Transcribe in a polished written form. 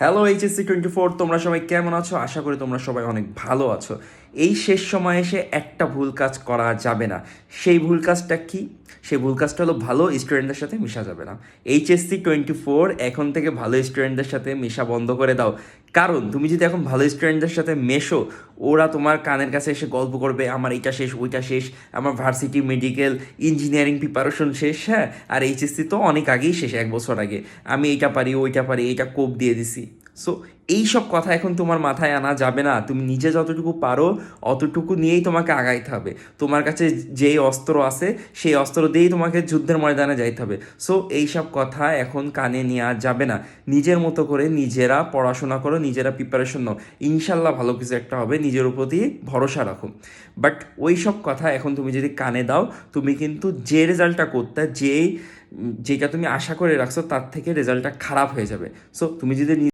Hello HSC 24, তোমরা সবাই কেমন আছো? আশা করি তোমরা সবাই অনেক ভালো আছো। এই শেষ সময়ে এসে একটা ভুল কাজ করা যাবে না। সেই ভুল কাজটা কি? সেই ভুল কাজটা হলো ভালো স্টুডেন্টদের সাথে মিশা যাবে না। HSC 24 এখন থেকে ভালো স্টুডেন্টদের সাথে মিশা বন্ধ করে দাও। কারণ তুমি যদি এখন ভালো স্টুডেন্টদের সাথে মেশো, ওরা তোমার কানের কাছে এসে গল্প করবে, আমার এইটা শেষ, ওইটা শেষ, আমার ভার্সিটি, মেডিকেল, ইঞ্জিনিয়ারিং প্রিপারেশন শেষ, হ্যাঁ, আর HSC তো অনেক আগেই শেষ, 1 বছর আগে। আমি এইটা পারি, ওইটা পারি, এইটা কোপ দিয়ে দিছি। সো এইসব কথা এখন তোমার মাথায় আনা যাবে না। তুমি নিজে যতটুকু পারো অতটুকু নিয়েই তোমাকে আগাইতে হবে। তোমার কাছে যেই অস্ত্র আছে সেই অস্ত্র দিয়েই তোমাকে যুদ্ধের ময়দানে যাইতে হবে। সো এইসব কথা এখন কানে নেওয়া যাবে না। নিজের মতো করে নিজেরা পড়াশোনা করো, নিজেরা প্রিপারেশন নাও, ইনশাল্লাহ ভালো কিছু একটা হবে। নিজের উপর দিয়ে ভরসা রাখো। বাট ওই সব কথা এখন তুমি যদি কানে দাও, তুমি কিন্তু যে রেজাল্টটা করতে, যেটা তুমি আশা করে রাখছো তার থেকে রেজাল্টটা খারাপ হয়ে যাবে। সো তুমি যদি